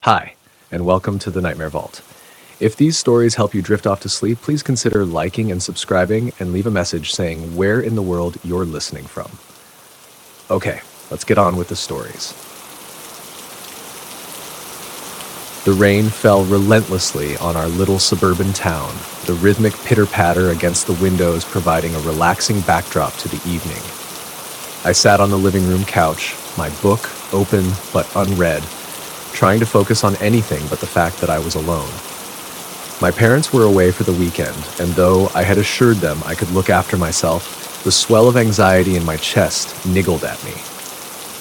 Hi, and welcome to the Nightmare Vault. If these stories help you drift off to sleep, please consider liking and subscribing and leave a message saying where in the world you're listening from. Okay, let's get on with the stories. The rain fell relentlessly on our little suburban town, the rhythmic pitter-patter against the windows providing a relaxing backdrop to the evening. I sat on the living room couch, my book open but unread, trying to focus on anything but the fact that I was alone. My parents were away for the weekend, and though I had assured them I could look after myself, the swell of anxiety in my chest niggled at me.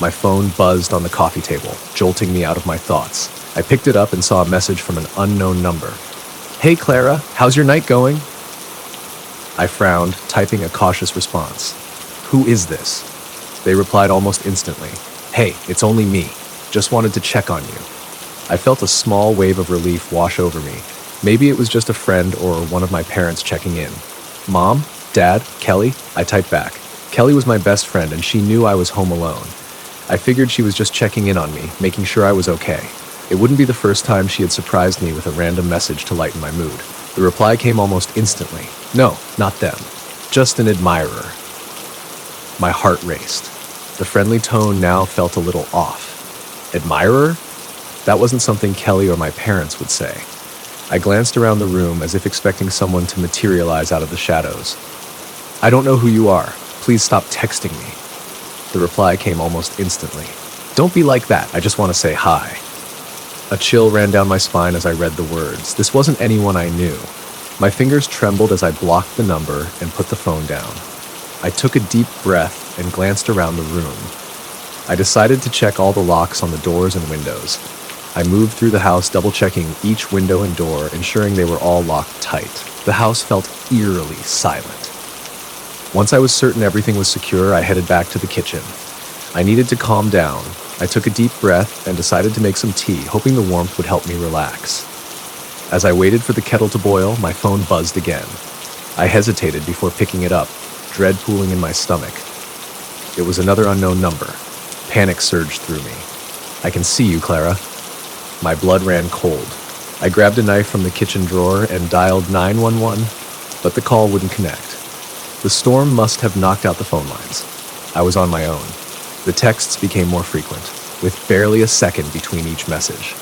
My phone buzzed on the coffee table, jolting me out of my thoughts. I picked it up and saw a message from an unknown number. "Hey Clara, how's your night going?" I frowned, typing a cautious response. "Who is this?" They replied almost instantly. "Hey, it's only me. Just wanted to check on you." I felt a small wave of relief wash over me. Maybe it was just a friend or one of my parents checking in. "Mom? Dad? Kelly?" I typed back. Kelly was my best friend and she knew I was home alone. I figured she was just checking in on me, making sure I was okay. It wouldn't be the first time she had surprised me with a random message to lighten my mood. The reply came almost instantly. "No, not them. Just an admirer." My heart raced. The friendly tone now felt a little off. Admirer? That wasn't something Kelly or my parents would say. I glanced around the room as if expecting someone to materialize out of the shadows. "I don't know who you are. Please stop texting me." The reply came almost instantly. "Don't be like that. I just want to say hi." A chill ran down my spine as I read the words. This wasn't anyone I knew. My fingers trembled as I blocked the number and put the phone down. I took a deep breath and glanced around the room. I decided to check all the locks on the doors and windows. I moved through the house, double-checking each window and door, ensuring they were all locked tight. The house felt eerily silent. Once I was certain everything was secure, I headed back to the kitchen. I needed to calm down. I took a deep breath and decided to make some tea, hoping the warmth would help me relax. As I waited for the kettle to boil, my phone buzzed again. I hesitated before picking it up, dread pooling in my stomach. It was another unknown number. Panic surged through me. "I can see you, Clara." My blood ran cold. I grabbed a knife from the kitchen drawer and dialed 911, but the call wouldn't connect. The storm must have knocked out the phone lines. I was on my own. The texts became more frequent, with barely a second between each message.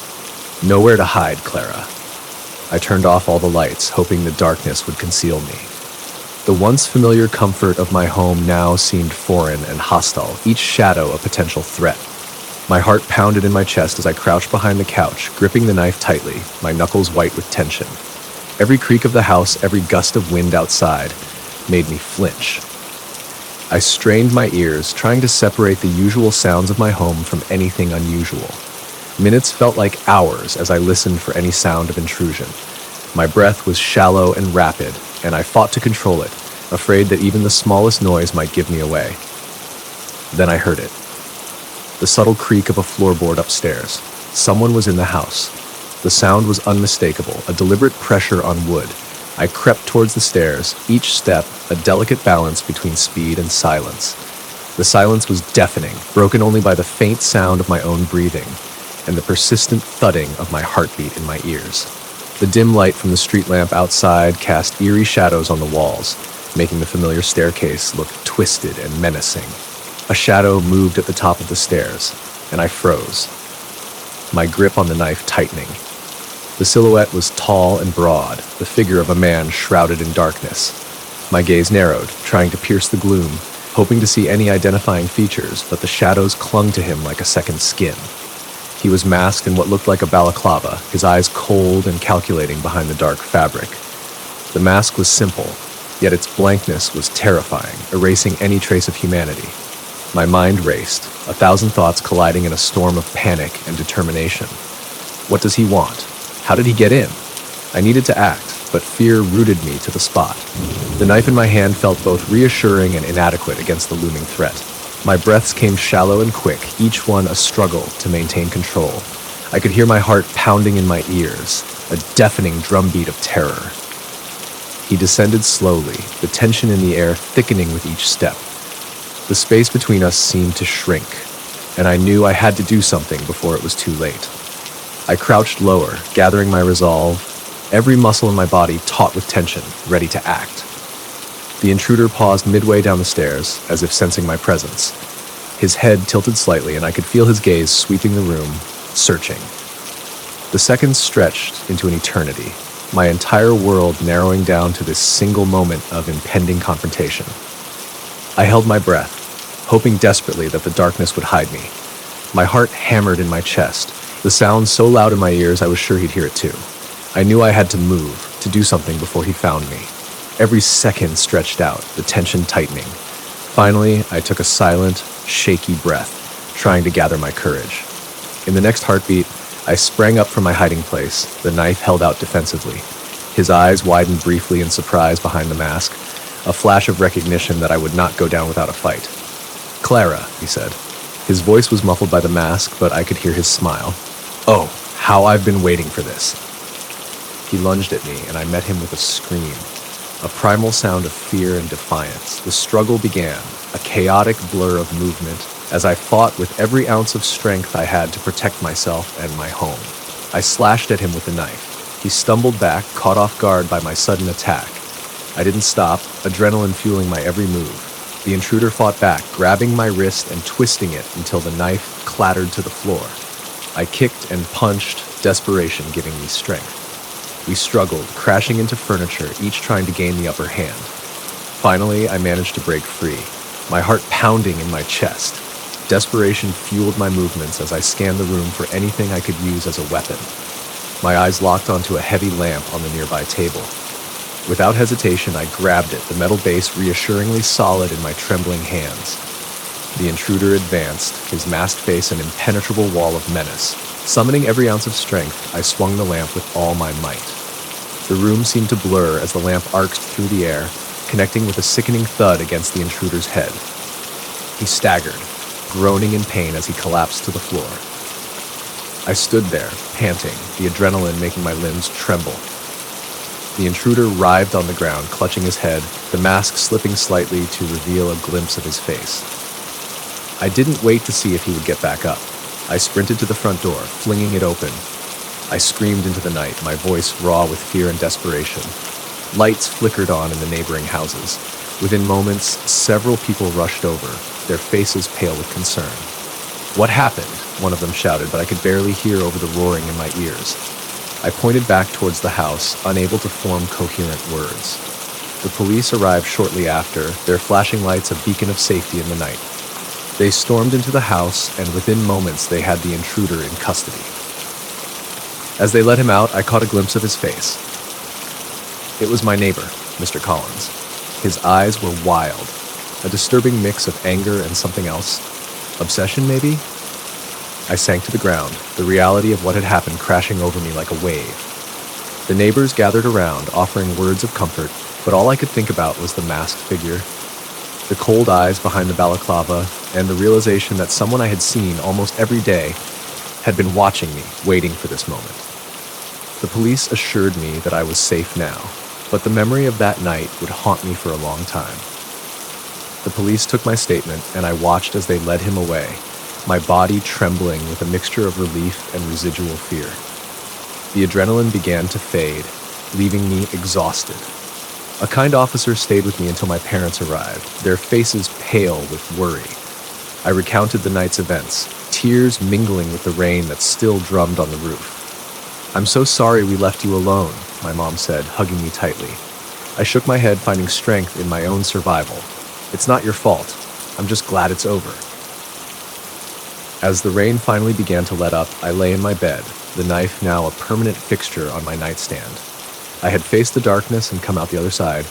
"Nowhere to hide, Clara." I turned off all the lights, hoping the darkness would conceal me. The once familiar comfort of my home now seemed foreign and hostile, each shadow a potential threat. My heart pounded in my chest as I crouched behind the couch, gripping the knife tightly, my knuckles white with tension. Every creak of the house, every gust of wind outside, made me flinch. I strained my ears, trying to separate the usual sounds of my home from anything unusual. Minutes felt like hours as I listened for any sound of intrusion. My breath was shallow and rapid, and I fought to control it, afraid that even the smallest noise might give me away. Then I heard it. The subtle creak of a floorboard upstairs. Someone was in the house. The sound was unmistakable, a deliberate pressure on wood. I crept towards the stairs, each step a delicate balance between speed and silence. The silence was deafening, broken only by the faint sound of my own breathing and the persistent thudding of my heartbeat in my ears. The dim light from the street lamp outside cast eerie shadows on the walls, making the familiar staircase look twisted and menacing. A shadow moved at the top of the stairs, and I froze, my grip on the knife tightening. The silhouette was tall and broad, the figure of a man shrouded in darkness. My gaze narrowed, trying to pierce the gloom, hoping to see any identifying features, but the shadows clung to him like a second skin. He was masked in what looked like a balaclava, his eyes cold and calculating behind the dark fabric. The mask was simple, yet its blankness was terrifying, erasing any trace of humanity. My mind raced, 1,000 thoughts colliding in a storm of panic and determination. What does he want? How did he get in? I needed to act, but fear rooted me to the spot. The knife in my hand felt both reassuring and inadequate against the looming threat. My breaths came shallow and quick, each one a struggle to maintain control. I could hear my heart pounding in my ears, a deafening drumbeat of terror. He descended slowly, the tension in the air thickening with each step. The space between us seemed to shrink, and I knew I had to do something before it was too late. I crouched lower, gathering my resolve, every muscle in my body taut with tension, ready to act. The intruder paused midway down the stairs, as if sensing my presence. His head tilted slightly, and I could feel his gaze sweeping the room, searching. The seconds stretched into an eternity, my entire world narrowing down to this single moment of impending confrontation. I held my breath, hoping desperately that the darkness would hide me. My heart hammered in my chest, the sound so loud in my ears I was sure he'd hear it too. I knew I had to move, to do something before he found me. Every second stretched out, the tension tightening. Finally, I took a silent, shaky breath, trying to gather my courage. In the next heartbeat, I sprang up from my hiding place, the knife held out defensively. His eyes widened briefly in surprise behind the mask, a flash of recognition that I would not go down without a fight. "Clara," he said. His voice was muffled by the mask, but I could hear his smile. "Oh, how I've been waiting for this." He lunged at me, and I met him with a scream. A primal sound of fear and defiance. The struggle began, a chaotic blur of movement, as I fought with every ounce of strength I had to protect myself and my home. I slashed at him with the knife. He stumbled back, caught off guard by my sudden attack. I didn't stop, adrenaline fueling my every move. The intruder fought back, grabbing my wrist and twisting it until the knife clattered to the floor. I kicked and punched, desperation giving me strength. We struggled, crashing into furniture, each trying to gain the upper hand. Finally, I managed to break free, my heart pounding in my chest. Desperation fueled my movements as I scanned the room for anything I could use as a weapon. My eyes locked onto a heavy lamp on the nearby table. Without hesitation, I grabbed it, the metal base reassuringly solid in my trembling hands. The intruder advanced, his masked face an impenetrable wall of menace. Summoning every ounce of strength, I swung the lamp with all my might. The room seemed to blur as the lamp arced through the air, connecting with a sickening thud against the intruder's head. He staggered, groaning in pain as he collapsed to the floor. I stood there, panting, the adrenaline making my limbs tremble. The intruder writhed on the ground, clutching his head, the mask slipping slightly to reveal a glimpse of his face. I didn't wait to see if he would get back up. I sprinted to the front door, flinging it open. I screamed into the night, my voice raw with fear and desperation. Lights flickered on in the neighboring houses. Within moments, several people rushed over, their faces pale with concern. "What happened?" one of them shouted, but I could barely hear over the roaring in my ears. I pointed back towards the house, unable to form coherent words. The police arrived shortly after, their flashing lights a beacon of safety in the night. They stormed into the house, and within moments they had the intruder in custody. As they let him out, I caught a glimpse of his face. It was my neighbor, Mr. Collins. His eyes were wild, a disturbing mix of anger and something else. Obsession, maybe? I sank to the ground, the reality of what had happened crashing over me like a wave. The neighbors gathered around, offering words of comfort, but all I could think about was the masked figure, the cold eyes behind the balaclava, and the realization that someone I had seen almost every day had been watching me, waiting for this moment. The police assured me that I was safe now, but the memory of that night would haunt me for a long time. The police took my statement, and I watched as they led him away, my body trembling with a mixture of relief and residual fear. The adrenaline began to fade, leaving me exhausted. A kind officer stayed with me until my parents arrived, their faces pale with worry. I recounted the night's events, tears mingling with the rain that still drummed on the roof. "I'm so sorry we left you alone," my mom said, hugging me tightly. I shook my head, finding strength in my own survival. "It's not your fault. I'm just glad it's over." As the rain finally began to let up, I lay in my bed, the knife now a permanent fixture on my nightstand. I had faced the darkness and come out the other side,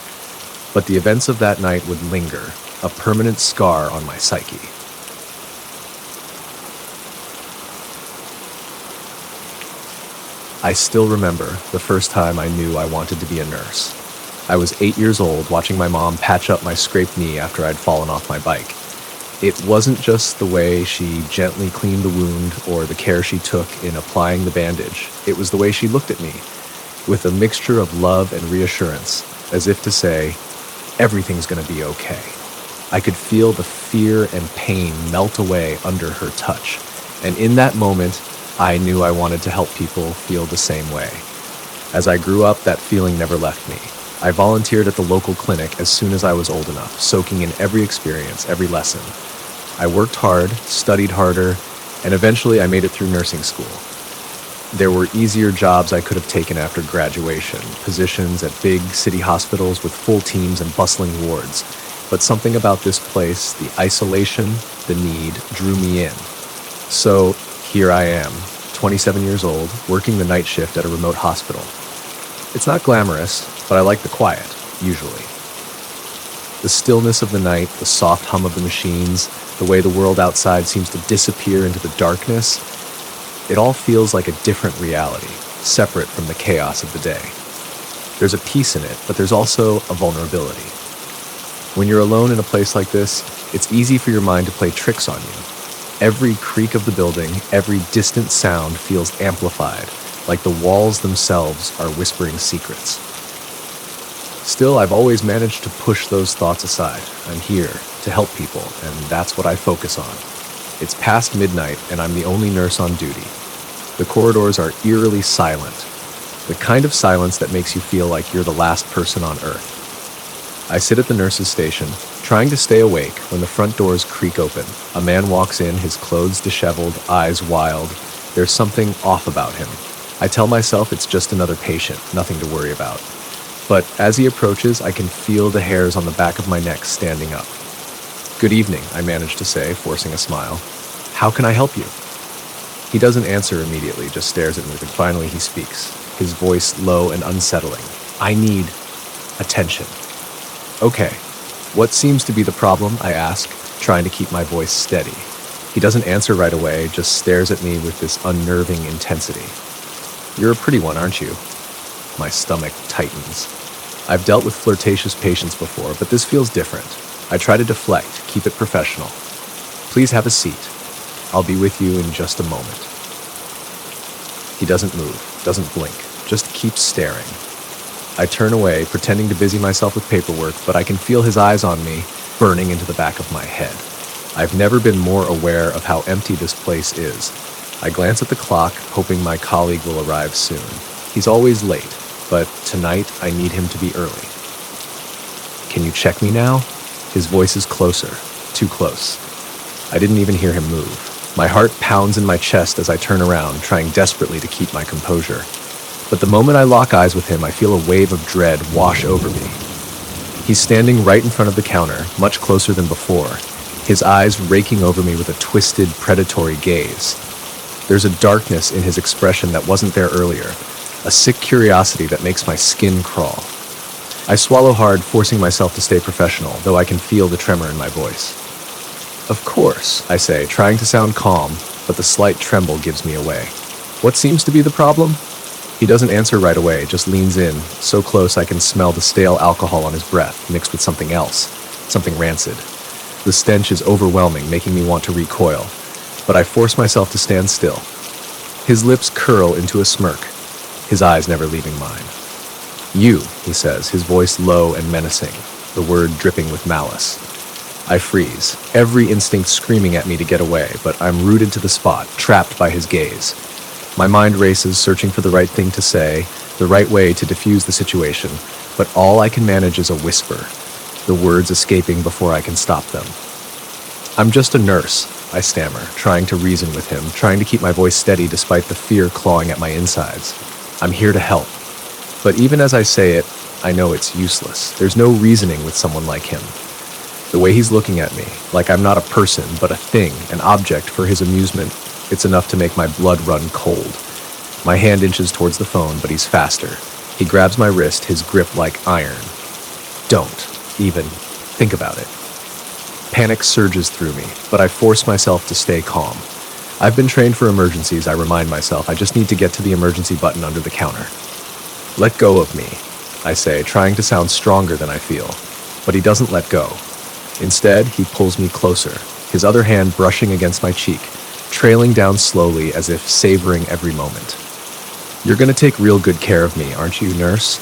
but the events of that night would linger, a permanent scar on my psyche. I still remember the first time I knew I wanted to be a nurse. I was 8 years old, watching my mom patch up my scraped knee after I'd fallen off my bike. It wasn't just the way she gently cleaned the wound or the care she took in applying the bandage. It was the way she looked at me, with a mixture of love and reassurance, as if to say, everything's gonna be okay. I could feel the fear and pain melt away under her touch, and in that moment, I knew I wanted to help people feel the same way. As I grew up, that feeling never left me. I volunteered at the local clinic as soon as I was old enough, soaking in every experience, every lesson. I worked hard, studied harder, and eventually I made it through nursing school. There were easier jobs I could have taken after graduation, positions at big city hospitals with full teams and bustling wards. But something about this place, the isolation, the need, drew me in. So here I am, 27 years old, working the night shift at a remote hospital. It's not glamorous, but I like the quiet, usually. The stillness of the night, the soft hum of the machines, the way the world outside seems to disappear into the darkness, it all feels like a different reality, separate from the chaos of the day. There's a peace in it, but there's also a vulnerability. When you're alone in a place like this, it's easy for your mind to play tricks on you. Every creak of the building, every distant sound feels amplified, like the walls themselves are whispering secrets. Still, I've always managed to push those thoughts aside. I'm here to help people, and that's what I focus on. It's past midnight, and I'm the only nurse on duty. The corridors are eerily silent, the kind of silence that makes you feel like you're the last person on Earth. I sit at the nurse's station, trying to stay awake when the front doors creak open. A man walks in, his clothes disheveled, eyes wild. There's something off about him. I tell myself it's just another patient, nothing to worry about. But as he approaches, I can feel the hairs on the back of my neck standing up. "Good evening," I manage to say, forcing a smile. "How can I help you?" He doesn't answer immediately, just stares at me, but finally he speaks, his voice low and unsettling. "I need attention." "Okay, what seems to be the problem?" I ask, trying to keep my voice steady. He doesn't answer right away, just stares at me with this unnerving intensity. "You're a pretty one, aren't you?" My stomach tightens. I've dealt with flirtatious patients before, but this feels different. I try to deflect, keep it professional. "Please have a seat. I'll be with you in just a moment." He doesn't move, doesn't blink, just keeps staring. I turn away, pretending to busy myself with paperwork, but I can feel his eyes on me, burning into the back of my head. I've never been more aware of how empty this place is. I glance at the clock, hoping my colleague will arrive soon. He's always late, but tonight I need him to be early. "Can you check me now?" His voice is closer, too close. I didn't even hear him move. My heart pounds in my chest as I turn around, trying desperately to keep my composure. But the moment I lock eyes with him, I feel a wave of dread wash over me. He's standing right in front of the counter, much closer than before, his eyes raking over me with a twisted, predatory gaze. There's a darkness in his expression that wasn't there earlier, a sick curiosity that makes my skin crawl. I swallow hard, forcing myself to stay professional, though I can feel the tremor in my voice. "Of course," I say, trying to sound calm, but the slight tremble gives me away. "What seems to be the problem?" He doesn't answer right away, just leans in, so close I can smell the stale alcohol on his breath, mixed with something else, something rancid. The stench is overwhelming, making me want to recoil, but I force myself to stand still. His lips curl into a smirk, his eyes never leaving mine. "You," he says, his voice low and menacing, the word dripping with malice. I freeze, every instinct screaming at me to get away, but I'm rooted to the spot, trapped by his gaze. My mind races, searching for the right thing to say, the right way to diffuse the situation, but all I can manage is a whisper, the words escaping before I can stop them. "I'm just a nurse," I stammer, trying to reason with him, trying to keep my voice steady despite the fear clawing at my insides. "I'm here to help." But even as I say it, I know it's useless. There's no reasoning with someone like him. The way he's looking at me, like I'm not a person, but a thing, an object for his amusement, it's enough to make my blood run cold. My hand inches towards the phone, but he's faster. He grabs my wrist, his grip like iron. "Don't even think about it." Panic surges through me, but I force myself to stay calm. I've been trained for emergencies, I remind myself. I just need to get to the emergency button under the counter. "Let go of me," I say, trying to sound stronger than I feel. But he doesn't let go. Instead, he pulls me closer, his other hand brushing against my cheek, trailing down slowly as if savoring every moment. "You're gonna take real good care of me, aren't you, nurse?"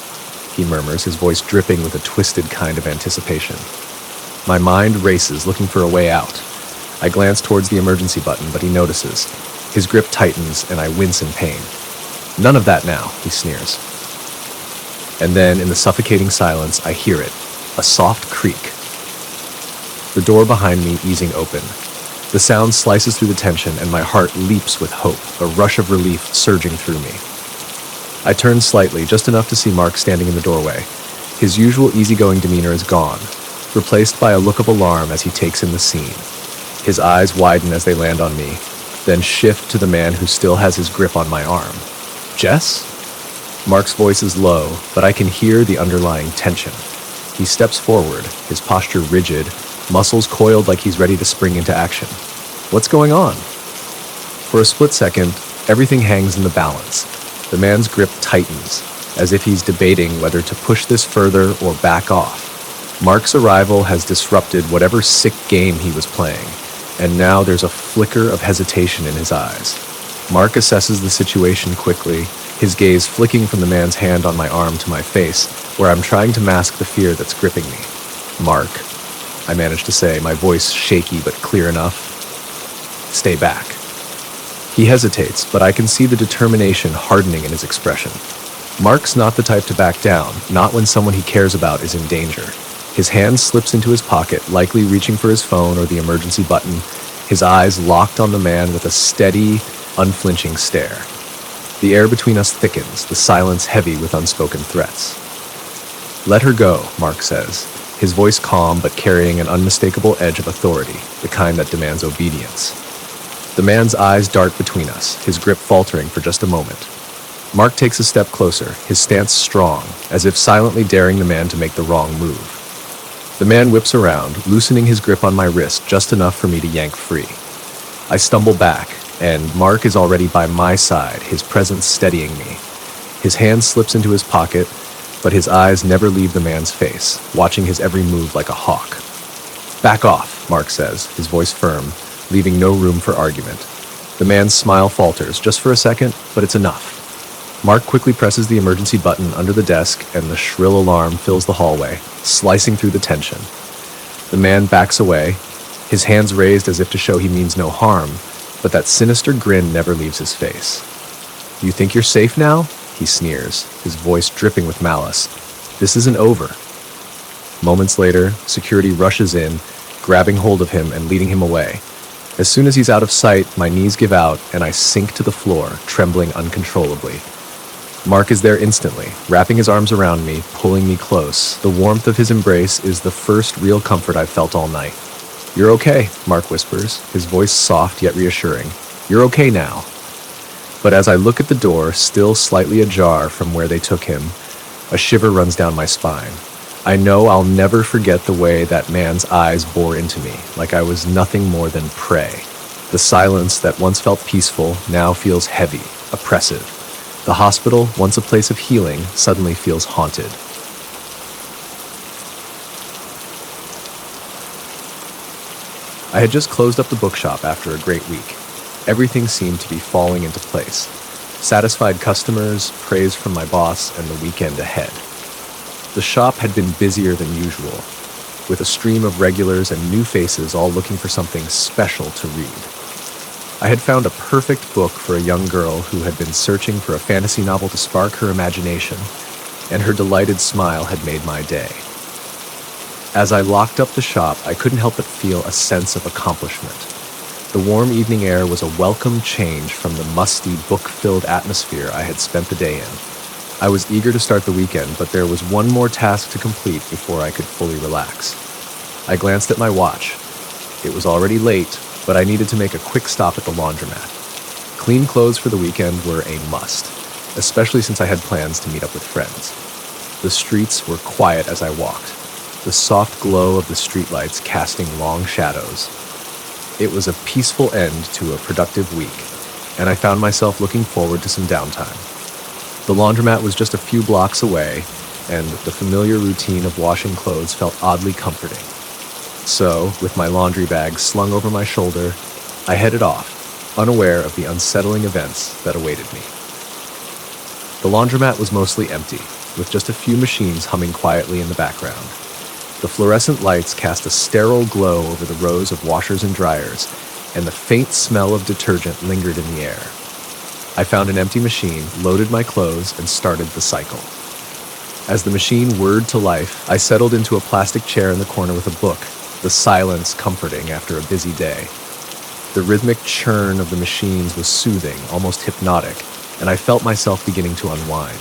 he murmurs, his voice dripping with a twisted kind of anticipation. My mind races, looking for a way out. I glance towards the emergency button, but he notices. His grip tightens, and I wince in pain. "None of that now," he sneers. And then, in the suffocating silence, I hear it, a soft creak. The door behind me easing open. The sound slices through the tension, and my heart leaps with hope, a rush of relief surging through me. I turn slightly, just enough to see Mark standing in the doorway. His usual easygoing demeanor is gone, replaced by a look of alarm as he takes in the scene. His eyes widen as they land on me, then shift to the man who still has his grip on my arm. "Jess?" Mark's voice is low, but I can hear the underlying tension. He steps forward, his posture rigid, muscles coiled like he's ready to spring into action. "What's going on?" For a split second, everything hangs in the balance. The man's grip tightens, as if he's debating whether to push this further or back off. Mark's arrival has disrupted whatever sick game he was playing, and now there's a flicker of hesitation in his eyes. Mark assesses the situation quickly, his gaze flicking from the man's hand on my arm to my face, where I'm trying to mask the fear that's gripping me. "Mark," I manage to say, my voice shaky but clear enough. "Stay back." He hesitates, but I can see the determination hardening in his expression. Mark's not the type to back down, not when someone he cares about is in danger. His hand slips into his pocket, likely reaching for his phone or the emergency button, his eyes locked on the man with a steady, unflinching stare. The air between us thickens, the silence heavy with unspoken threats. "Let her go," Mark says, his voice calm but carrying an unmistakable edge of authority, the kind that demands obedience. The man's eyes dart between us, his grip faltering for just a moment. Mark takes a step closer, his stance strong, as if silently daring the man to make the wrong move. The man whips around, loosening his grip on my wrist just enough for me to yank free. I stumble back, and Mark is already by my side, his presence steadying me. His hand slips into his pocket, but his eyes never leave the man's face, watching his every move like a hawk. "Back off," Mark says, his voice firm, leaving no room for argument. The man's smile falters, just for a second, but it's enough. Mark quickly presses the emergency button under the desk, and the shrill alarm fills the hallway, slicing through the tension. The man backs away, his hands raised as if to show he means no harm, but that sinister grin never leaves his face. "You think you're safe now?" he sneers, his voice dripping with malice. "This isn't over." Moments later, security rushes in, grabbing hold of him and leading him away. As soon as he's out of sight, my knees give out and I sink to the floor, trembling uncontrollably. Mark is there instantly, wrapping his arms around me, pulling me close. The warmth of his embrace is the first real comfort I've felt all night. "You're okay," Mark whispers, his voice soft yet reassuring. "You're okay now." But as I look at the door, still slightly ajar from where they took him, a shiver runs down my spine. I know I'll never forget the way that man's eyes bore into me, like I was nothing more than prey. The silence that once felt peaceful now feels heavy, oppressive. The hospital, once a place of healing, suddenly feels haunted. I had just closed up the bookshop after a great week. Everything seemed to be falling into place. Satisfied customers, praise from my boss, and the weekend ahead. The shop had been busier than usual, with a stream of regulars and new faces all looking for something special to read. I had found a perfect book for a young girl who had been searching for a fantasy novel to spark her imagination, and her delighted smile had made my day. As I locked up the shop, I couldn't help but feel a sense of accomplishment. The warm evening air was a welcome change from the musty, book-filled atmosphere I had spent the day in. I was eager to start the weekend, but there was one more task to complete before I could fully relax. I glanced at my watch. It was already late, but I needed to make a quick stop at the laundromat. Clean clothes for the weekend were a must, especially since I had plans to meet up with friends. The streets were quiet as I walked, the soft glow of the streetlights casting long shadows. It was a peaceful end to a productive week, and I found myself looking forward to some downtime. The laundromat was just a few blocks away, and the familiar routine of washing clothes felt oddly comforting. So, with my laundry bag slung over my shoulder, I headed off, unaware of the unsettling events that awaited me. The laundromat was mostly empty, with just a few machines humming quietly in the background. The fluorescent lights cast a sterile glow over the rows of washers and dryers, and the faint smell of detergent lingered in the air. I found an empty machine, loaded my clothes, and started the cycle. As the machine whirred to life, I settled into a plastic chair in the corner with a book, the silence comforting after a busy day. The rhythmic churn of the machines was soothing, almost hypnotic, and I felt myself beginning to unwind.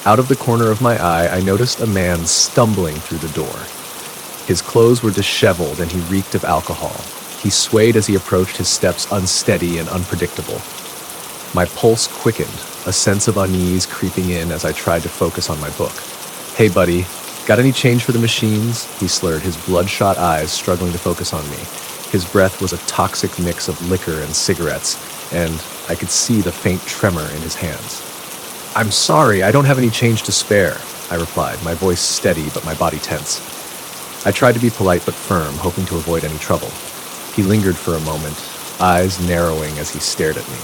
Out of the corner of my eye, I noticed a man stumbling through the door. His clothes were disheveled and he reeked of alcohol. He swayed as he approached, his steps unsteady and unpredictable. My pulse quickened, a sense of unease creeping in as I tried to focus on my book. "Hey, buddy, got any change for the machines?" He slurred, his bloodshot eyes struggling to focus on me. His breath was a toxic mix of liquor and cigarettes, and I could see the faint tremor in his hands. "I'm sorry, I don't have any change to spare," I replied, my voice steady but my body tense. I tried to be polite but firm, hoping to avoid any trouble. He lingered for a moment, eyes narrowing as he stared at me.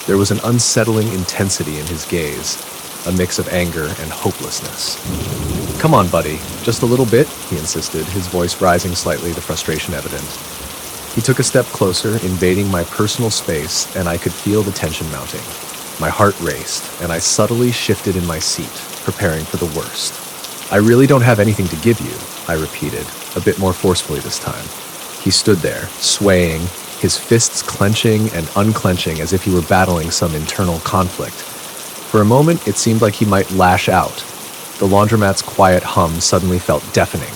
There was an unsettling intensity in his gaze, a mix of anger and hopelessness. "Come on, buddy, just a little bit," he insisted, his voice rising slightly, the frustration evident. He took a step closer, invading my personal space, and I could feel the tension mounting. My heart raced, and I subtly shifted in my seat, preparing for the worst. "I really don't have anything to give you," I repeated, a bit more forcefully this time. He stood there, swaying, his fists clenching and unclenching as if he were battling some internal conflict. For a moment, it seemed like he might lash out. The laundromat's quiet hum suddenly felt deafening,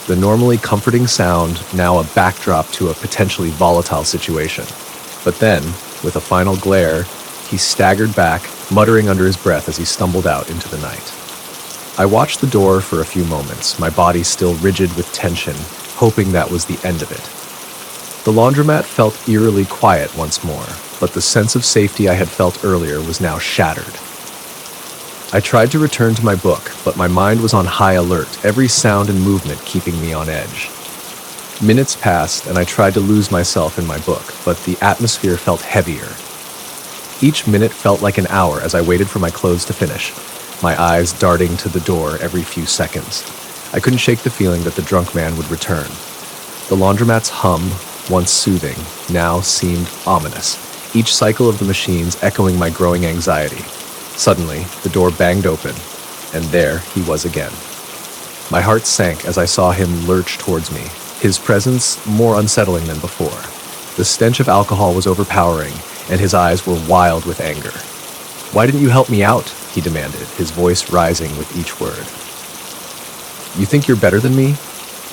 the normally comforting sound now a backdrop to a potentially volatile situation. But then, with a final glare, he staggered back, muttering under his breath as he stumbled out into the night. I watched the door for a few moments, my body still rigid with tension, hoping that was the end of it. The laundromat felt eerily quiet once more, but the sense of safety I had felt earlier was now shattered. I tried to return to my book, but my mind was on high alert, every sound and movement keeping me on edge. Minutes passed, and I tried to lose myself in my book, but the atmosphere felt heavier. Each minute felt like an hour as I waited for my clothes to finish, my eyes darting to the door every few seconds. I couldn't shake the feeling that the drunk man would return. The laundromat's hum, once soothing, now seemed ominous, each cycle of the machines echoing my growing anxiety. Suddenly, the door banged open, and there he was again. My heart sank as I saw him lurch towards me, his presence more unsettling than before. The stench of alcohol was overpowering, and his eyes were wild with anger. "Why didn't you help me out?" he demanded, his voice rising with each word. "You think you're better than me?"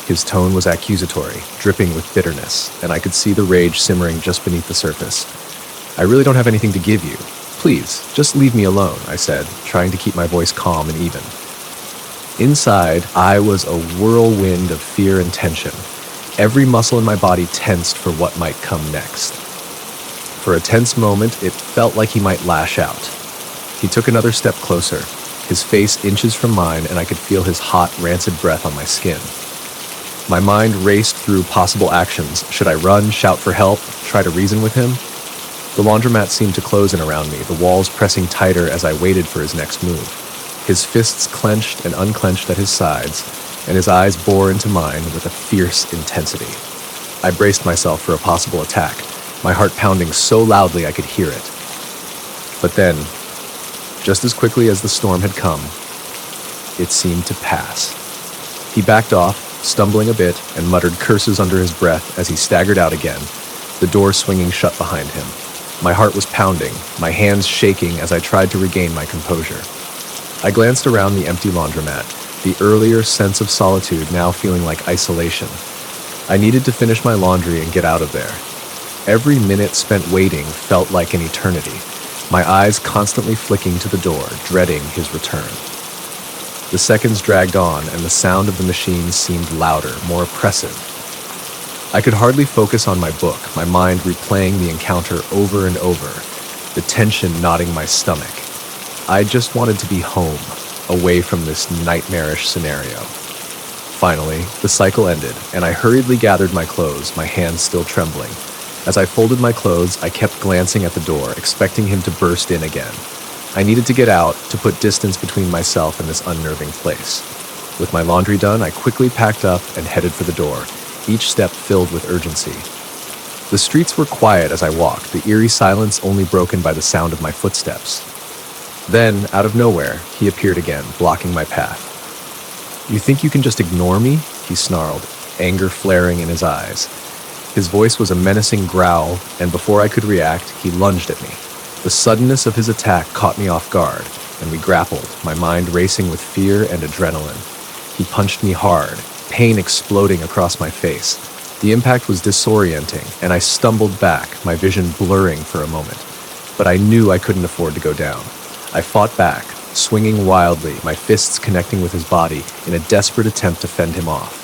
His tone was accusatory, dripping with bitterness, and I could see the rage simmering just beneath the surface. "I really don't have anything to give you. Please, just leave me alone," I said, trying to keep my voice calm and even. Inside, I was a whirlwind of fear and tension. Every muscle in my body tensed for what might come next. For a tense moment, it felt like he might lash out. He took another step closer, his face inches from mine, and I could feel his hot, rancid breath on my skin. My mind raced through possible actions. Should I run, shout for help, try to reason with him? The laundromat seemed to close in around me, the walls pressing tighter as I waited for his next move. His fists clenched and unclenched at his sides, and his eyes bore into mine with a fierce intensity. I braced myself for a possible attack, my heart pounding so loudly I could hear it. But then, just as quickly as the storm had come, it seemed to pass. He backed off, stumbling a bit, and muttered curses under his breath as he staggered out again, the door swinging shut behind him. My heart was pounding, my hands shaking as I tried to regain my composure. I glanced around the empty laundromat, the earlier sense of solitude now feeling like isolation. I needed to finish my laundry and get out of there. Every minute spent waiting felt like an eternity, my eyes constantly flicking to the door, dreading his return. The seconds dragged on, and the sound of the machines seemed louder, more oppressive. I could hardly focus on my book, my mind replaying the encounter over and over, the tension knotting my stomach. I just wanted to be home, away from this nightmarish scenario. Finally, the cycle ended, and I hurriedly gathered my clothes, my hands still trembling. As I folded my clothes, I kept glancing at the door, expecting him to burst in again. I needed to get out, to put distance between myself and this unnerving place. With my laundry done, I quickly packed up and headed for the door, each step filled with urgency. The streets were quiet as I walked, the eerie silence only broken by the sound of my footsteps. Then, out of nowhere, he appeared again, blocking my path. "You think you can just ignore me?" he snarled, anger flaring in his eyes. His voice was a menacing growl, and before I could react, he lunged at me. The suddenness of his attack caught me off guard, and we grappled, my mind racing with fear and adrenaline. He punched me hard, pain exploding across my face. The impact was disorienting, and I stumbled back, my vision blurring for a moment. But I knew I couldn't afford to go down. I fought back, swinging wildly, my fists connecting with his body in a desperate attempt to fend him off.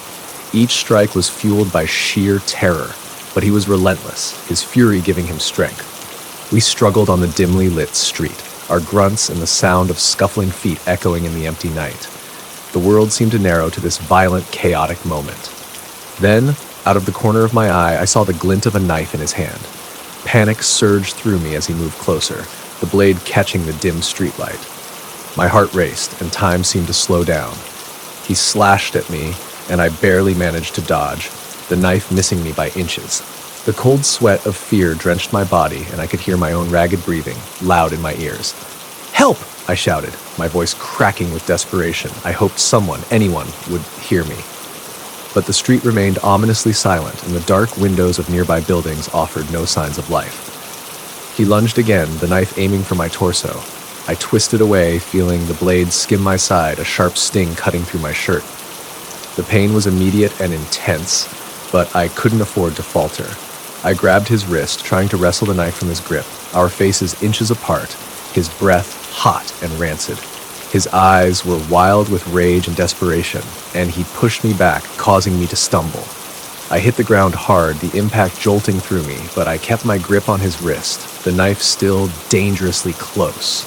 Each strike was fueled by sheer terror, but he was relentless, his fury giving him strength. We struggled on the dimly lit street, our grunts and the sound of scuffling feet echoing in the empty night. The world seemed to narrow to this violent, chaotic moment. Then, out of the corner of my eye, I saw the glint of a knife in his hand. Panic surged through me as he moved closer, the blade catching the dim streetlight. My heart raced, and time seemed to slow down. He slashed at me, and I barely managed to dodge, the knife missing me by inches. The cold sweat of fear drenched my body, and I could hear my own ragged breathing, loud in my ears. "Help!" I shouted, my voice cracking with desperation. I hoped someone, anyone, would hear me. But the street remained ominously silent, and the dark windows of nearby buildings offered no signs of life. He lunged again, the knife aiming for my torso. I twisted away, feeling the blade skim my side, a sharp sting cutting through my shirt. The pain was immediate and intense, but I couldn't afford to falter. I grabbed his wrist, trying to wrestle the knife from his grip, our faces inches apart, his breath hot and rancid. His eyes were wild with rage and desperation, and he pushed me back, causing me to stumble. I hit the ground hard, the impact jolting through me, but I kept my grip on his wrist, the knife still dangerously close.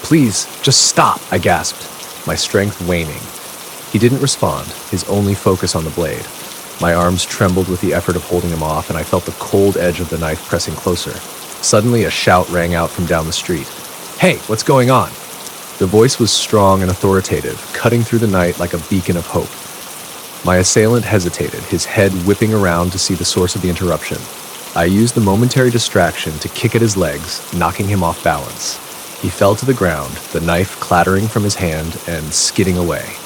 "Please, just stop," I gasped, my strength waning. He didn't respond, his only focus on the blade. My arms trembled with the effort of holding him off, and I felt the cold edge of the knife pressing closer. Suddenly, a shout rang out from down the street. "Hey, what's going on?" The voice was strong and authoritative, cutting through the night like a beacon of hope. My assailant hesitated, his head whipping around to see the source of the interruption. I used the momentary distraction to kick at his legs, knocking him off balance. He fell to the ground, the knife clattering from his hand and skidding away.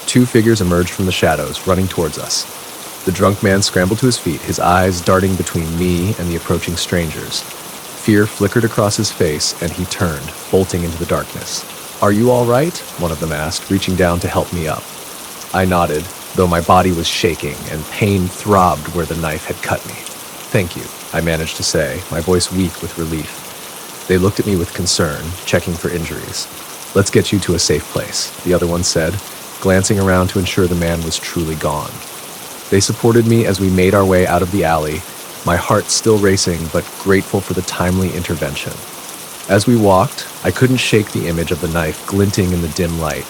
Two figures emerged from the shadows, running towards us. The drunk man scrambled to his feet, his eyes darting between me and the approaching strangers. Fear flickered across his face, and he turned, bolting into the darkness. "Are you all right?" one of them asked, reaching down to help me up. I nodded, though my body was shaking, and pain throbbed where the knife had cut me. "Thank you," I managed to say, my voice weak with relief. They looked at me with concern, checking for injuries. "Let's get you to a safe place," the other one said, glancing around to ensure the man was truly gone. They supported me as we made our way out of the alley, my heart still racing but grateful for the timely intervention. As we walked, I couldn't shake the image of the knife glinting in the dim light,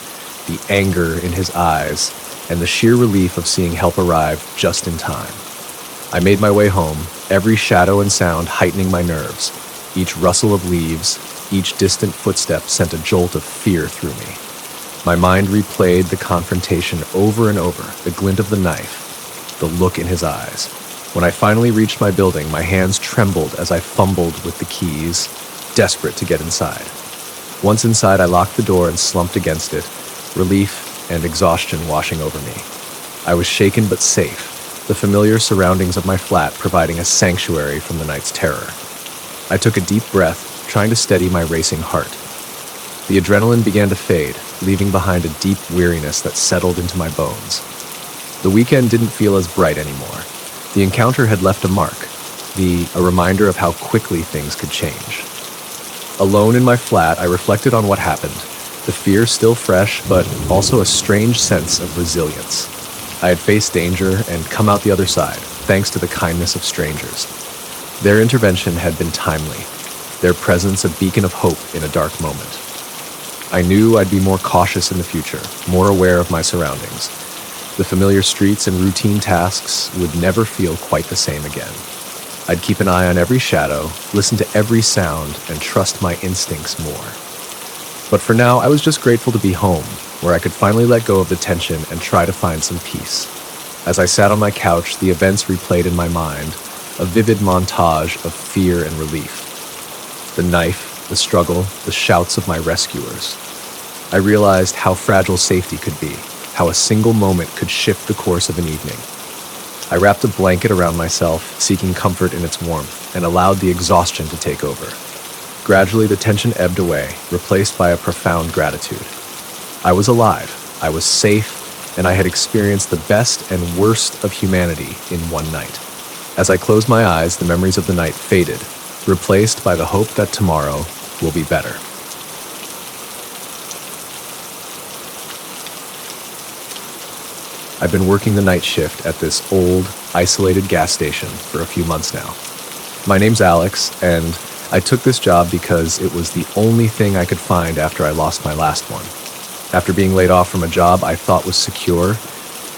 the anger in his eyes, and the sheer relief of seeing help arrive just in time. I made my way home, every shadow and sound heightening my nerves. Each rustle of leaves, each distant footstep sent a jolt of fear through me. My mind replayed the confrontation over and over, the glint of the knife, the look in his eyes. When I finally reached my building, my hands trembled as I fumbled with the keys, desperate to get inside. Once inside, I locked the door and slumped against it, relief and exhaustion washing over me. I was shaken but safe, the familiar surroundings of my flat providing a sanctuary from the night's terror. I took a deep breath, trying to steady my racing heart. The adrenaline began to fade, leaving behind a deep weariness that settled into my bones. The weekend didn't feel as bright anymore. The encounter had left a mark, a reminder of how quickly things could change. Alone in my flat, I reflected on what happened, the fear still fresh, but also a strange sense of resilience. I had faced danger and come out the other side, thanks to the kindness of strangers. Their intervention had been timely, their presence a beacon of hope in a dark moment. I knew I'd be more cautious in the future, more aware of my surroundings. The familiar streets and routine tasks would never feel quite the same again. I'd keep an eye on every shadow, listen to every sound, and trust my instincts more. But for now, I was just grateful to be home, where I could finally let go of the tension and try to find some peace. As I sat on my couch, the events replayed in my mind, a vivid montage of fear and relief. The knife, the struggle, the shouts of my rescuers. I realized how fragile safety could be, how a single moment could shift the course of an evening. I wrapped a blanket around myself, seeking comfort in its warmth, and allowed the exhaustion to take over. Gradually, the tension ebbed away, replaced by a profound gratitude. I was alive, I was safe, and I had experienced the best and worst of humanity in one night. As I closed my eyes, the memories of the night faded, replaced by the hope that tomorrow will be better. I've been working the night shift at this old, isolated gas station for a few months now. My name's Alex, and I took this job because it was the only thing I could find after I lost my last one. After being laid off from a job I thought was secure,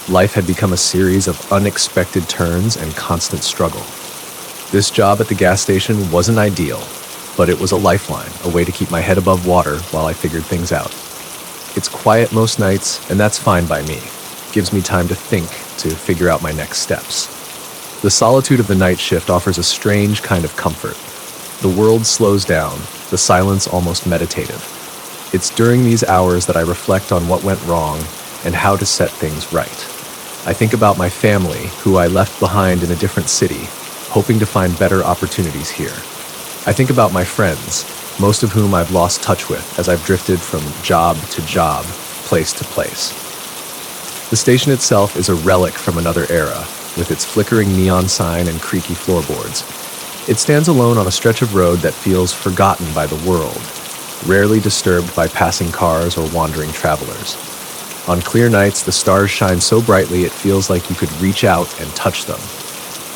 life had become a series of unexpected turns and constant struggle. This job at the gas station wasn't ideal, but it was a lifeline, a way to keep my head above water while I figured things out. It's quiet most nights, and that's fine by me. Gives me time to think, to figure out my next steps. The solitude of the night shift offers a strange kind of comfort. The world slows down, the silence almost meditative. It's during these hours that I reflect on what went wrong and how to set things right. I think about my family, who I left behind in a different city, hoping to find better opportunities here. I think about my friends, most of whom I've lost touch with as I've drifted from job to job, place to place. The station itself is a relic from another era, with its flickering neon sign and creaky floorboards. It stands alone on a stretch of road that feels forgotten by the world, rarely disturbed by passing cars or wandering travelers. On clear nights, the stars shine so brightly it feels like you could reach out and touch them.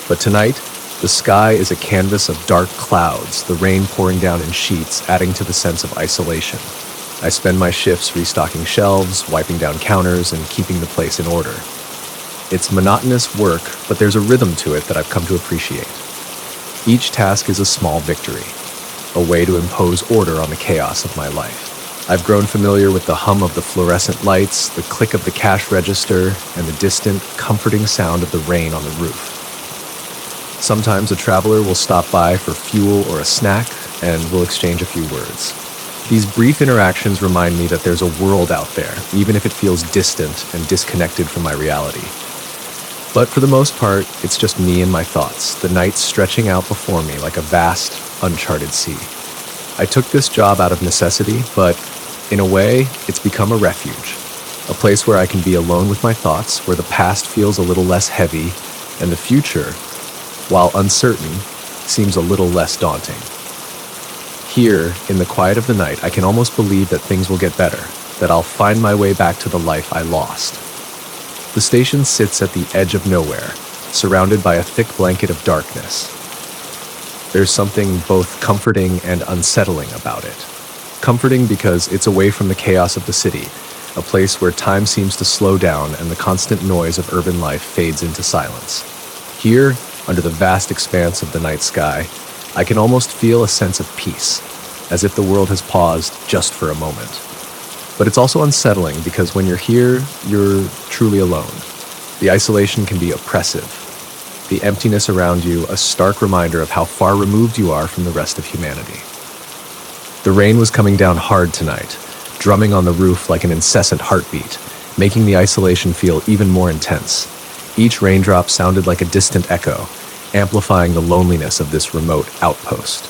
But tonight, the sky is a canvas of dark clouds, the rain pouring down in sheets, adding to the sense of isolation. I spend my shifts restocking shelves, wiping down counters, and keeping the place in order. It's monotonous work, but there's a rhythm to it that I've come to appreciate. Each task is a small victory, a way to impose order on the chaos of my life. I've grown familiar with the hum of the fluorescent lights, the click of the cash register, and the distant, comforting sound of the rain on the roof. Sometimes a traveler will stop by for fuel or a snack, and we'll exchange a few words. These brief interactions remind me that there's a world out there, even if it feels distant and disconnected from my reality. But for the most part, it's just me and my thoughts, the night stretching out before me like a vast, uncharted sea. I took this job out of necessity, but in a way, it's become a refuge, a place where I can be alone with my thoughts, where the past feels a little less heavy, and the future, while uncertain, seems a little less daunting. Here, in the quiet of the night, I can almost believe that things will get better, that I'll find my way back to the life I lost. The station sits at the edge of nowhere, surrounded by a thick blanket of darkness. There's something both comforting and unsettling about it. Comforting because it's away from the chaos of the city, a place where time seems to slow down and the constant noise of urban life fades into silence. Here, under the vast expanse of the night sky, I can almost feel a sense of peace, as if the world has paused just for a moment. But it's also unsettling because when you're here, you're truly alone. The isolation can be oppressive. The emptiness around you, a stark reminder of how far removed you are from the rest of humanity. The rain was coming down hard tonight, drumming on the roof like an incessant heartbeat, making the isolation feel even more intense. Each raindrop sounded like a distant echo, amplifying the loneliness of this remote outpost.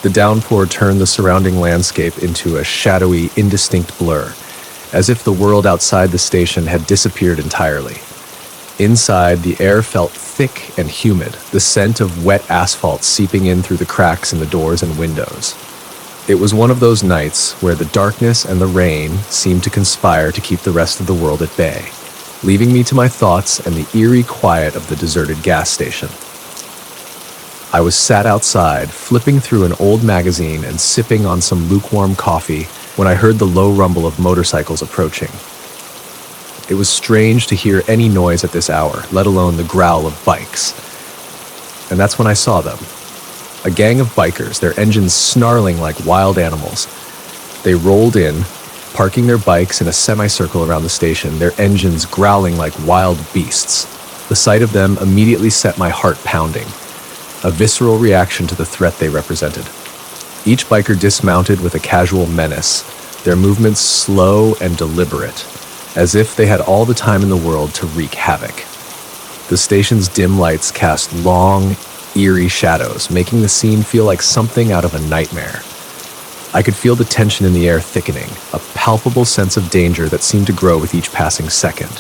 The downpour turned the surrounding landscape into a shadowy, indistinct blur, as if the world outside the station had disappeared entirely. Inside, the air felt thick and humid, the scent of wet asphalt seeping in through the cracks in the doors and windows. It was one of those nights where the darkness and the rain seemed to conspire to keep the rest of the world at bay, leaving me to my thoughts and the eerie quiet of the deserted gas station. I was sat outside, flipping through an old magazine and sipping on some lukewarm coffee when I heard the low rumble of motorcycles approaching. It was strange to hear any noise at this hour, let alone the growl of bikes. And that's when I saw them. A gang of bikers, their engines snarling like wild animals. They rolled in, parking their bikes in a semicircle around the station, their engines growling like wild beasts. The sight of them immediately set my heart pounding. a visceral reaction to the threat they represented. Each biker dismounted with a casual menace, their movements slow and deliberate, as if they had all the time in the world to wreak havoc. The station's dim lights cast long, eerie shadows, making the scene feel like something out of a nightmare. I could feel the tension in the air thickening, a palpable sense of danger that seemed to grow with each passing second.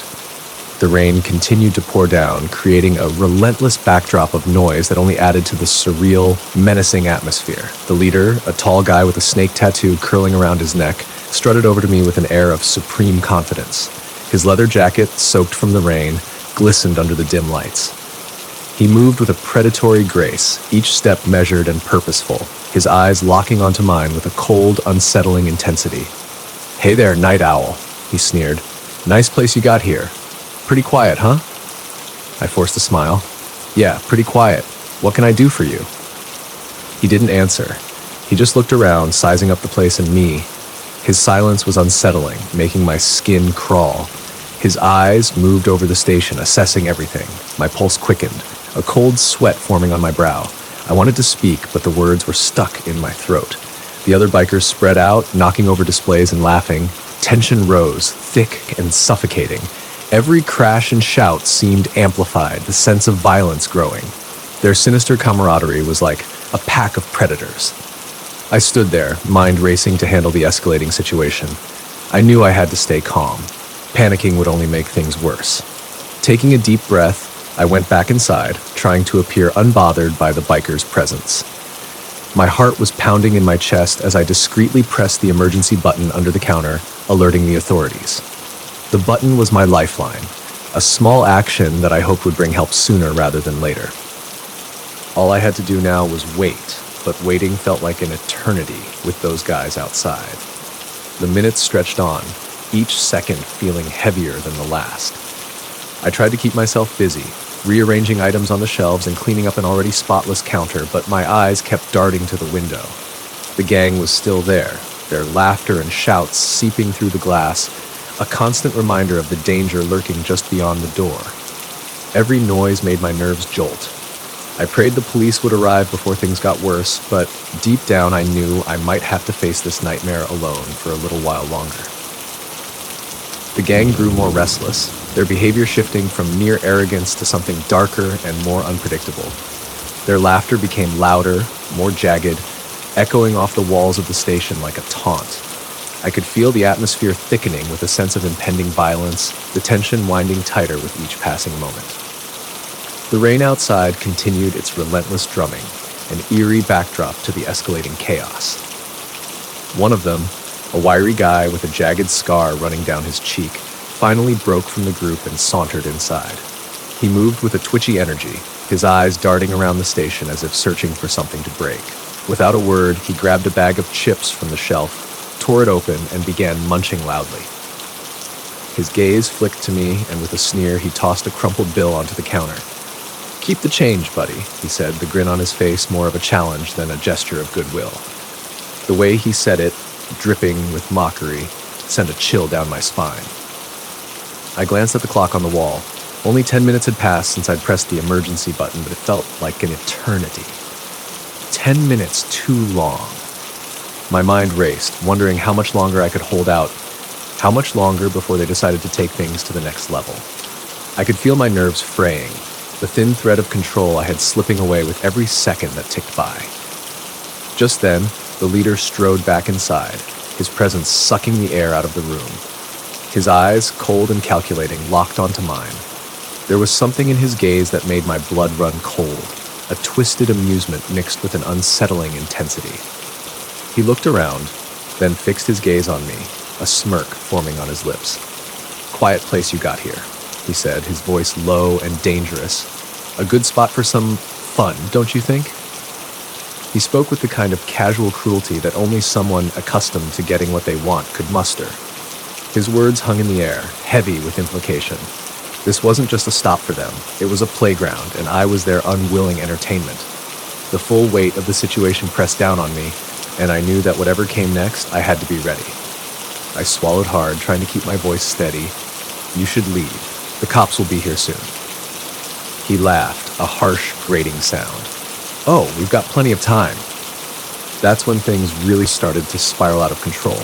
The rain continued to pour down, creating a relentless backdrop of noise that only added to the surreal, menacing atmosphere. The leader, a tall guy with a snake tattoo curling around his neck, strutted over to me with an air of supreme confidence. His leather jacket, soaked from the rain, glistened under the dim lights. He moved with a predatory grace, each step measured and purposeful, his eyes locking onto mine with a cold, unsettling intensity. "Hey there, night owl," he sneered. "Nice place you got here. Pretty quiet, huh?" I forced a smile. "Yeah, pretty quiet. What can I do for you?" He didn't answer. He just looked around, sizing up the place and me. His silence was unsettling, making my skin crawl. His eyes moved over the station, assessing everything. My pulse quickened, a cold sweat forming on my brow. I wanted to speak, but the words were stuck in my throat. The other bikers spread out, knocking over displays and laughing. Tension rose, thick and suffocating. Every crash and shout seemed amplified, the sense of violence growing. Their sinister camaraderie was like a pack of predators. I stood there, mind racing to handle the escalating situation. I knew I had to stay calm. Panicking would only make things worse. Taking a deep breath, I went back inside, trying to appear unbothered by the bikers' presence. My heart was pounding in my chest as I discreetly pressed the emergency button under the counter, alerting the authorities. The button was my lifeline, a small action that I hoped would bring help sooner rather than later. All I had to do now was wait, but waiting felt like an eternity with those guys outside. The minutes stretched on, each second feeling heavier than the last. I tried to keep myself busy, rearranging items on the shelves and cleaning up an already spotless counter, but my eyes kept darting to the window. The gang was still there, their laughter and shouts seeping through the glass, a constant reminder of the danger lurking just beyond the door. Every noise made my nerves jolt. I prayed the police would arrive before things got worse, but deep down I knew I might have to face this nightmare alone for a little while longer. The gang grew more restless, their behavior shifting from near arrogance to something darker and more unpredictable. Their laughter became louder, more jagged, echoing off the walls of the station like a taunt. I could feel the atmosphere thickening with a sense of impending violence, the tension winding tighter with each passing moment. The rain outside continued its relentless drumming, an eerie backdrop to the escalating chaos. One of them, a wiry guy with a jagged scar running down his cheek, finally broke from the group and sauntered inside. He moved with a twitchy energy, his eyes darting around the station as if searching for something to break. Without a word, he grabbed a bag of chips from the shelf, tore it open, and began munching loudly. His gaze flicked to me, and with a sneer, he tossed a crumpled bill onto the counter. "Keep the change, buddy," he said, the grin on his face more of a challenge than a gesture of goodwill. The way he said it, dripping with mockery, sent a chill down my spine. I glanced at the clock on the wall. Only 10 minutes had passed since I'd pressed the emergency button, but it felt like an eternity. 10 minutes too long. My mind raced, wondering how much longer I could hold out, how much longer before they decided to take things to the next level. I could feel my nerves fraying, the thin thread of control I had slipping away with every second that ticked by. Just then, the leader strode back inside, his presence sucking the air out of the room. His eyes, cold and calculating, locked onto mine. There was something in his gaze that made my blood run cold, a twisted amusement mixed with an unsettling intensity. He looked around, then fixed his gaze on me, a smirk forming on his lips. "Quiet place you got here," he said, his voice low and dangerous. "A good spot for some fun, don't you think?" He spoke with the kind of casual cruelty that only someone accustomed to getting what they want could muster. His words hung in the air, heavy with implication. This wasn't just a stop for them, it was a playground, and I was their unwilling entertainment. The full weight of the situation pressed down on me, and I knew that whatever came next, I had to be ready. I swallowed hard, trying to keep my voice steady. "You should leave. The cops will be here soon." He laughed, a harsh, grating sound. Oh, we've got plenty of time. That's when things really started to spiral out of control.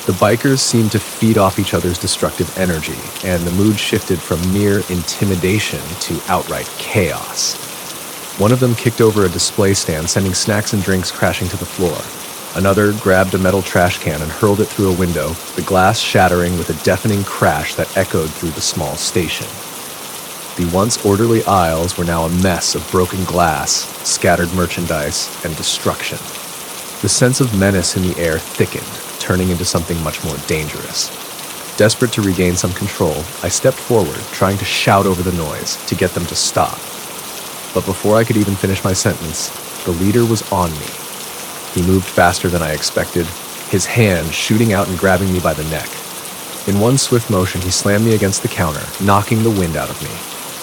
The bikers seemed to feed off each other's destructive energy, and the mood shifted from mere intimidation to outright chaos. One of them kicked over a display stand, sending snacks and drinks crashing to the floor. Another grabbed a metal trash can and hurled it through a window, the glass shattering with a deafening crash that echoed through the small station. The once orderly aisles were now a mess of broken glass, scattered merchandise, and destruction. The sense of menace in the air thickened, turning into something much more dangerous. Desperate to regain some control, I stepped forward, trying to shout over the noise to get them to stop. But before I could even finish my sentence, the leader was on me. He moved faster than I expected, his hand shooting out and grabbing me by the neck. In one swift motion, he slammed me against the counter, knocking the wind out of me.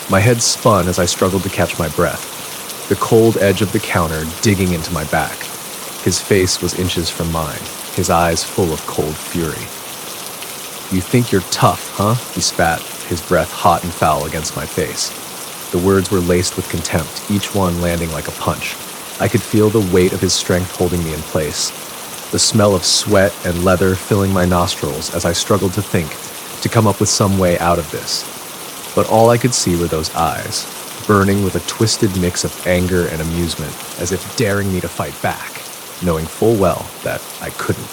My head spun as I struggled to catch my breath, the cold edge of the counter digging into my back. His face was inches from mine, his eyes full of cold fury. "You think you're tough, huh?" he spat, his breath hot and foul against my face. The words were laced with contempt, each one landing like a punch. I could feel the weight of his strength holding me in place, the smell of sweat and leather filling my nostrils as I struggled to think, to come up with some way out of this. But all I could see were those eyes, burning with a twisted mix of anger and amusement, as if daring me to fight back, knowing full well that I couldn't.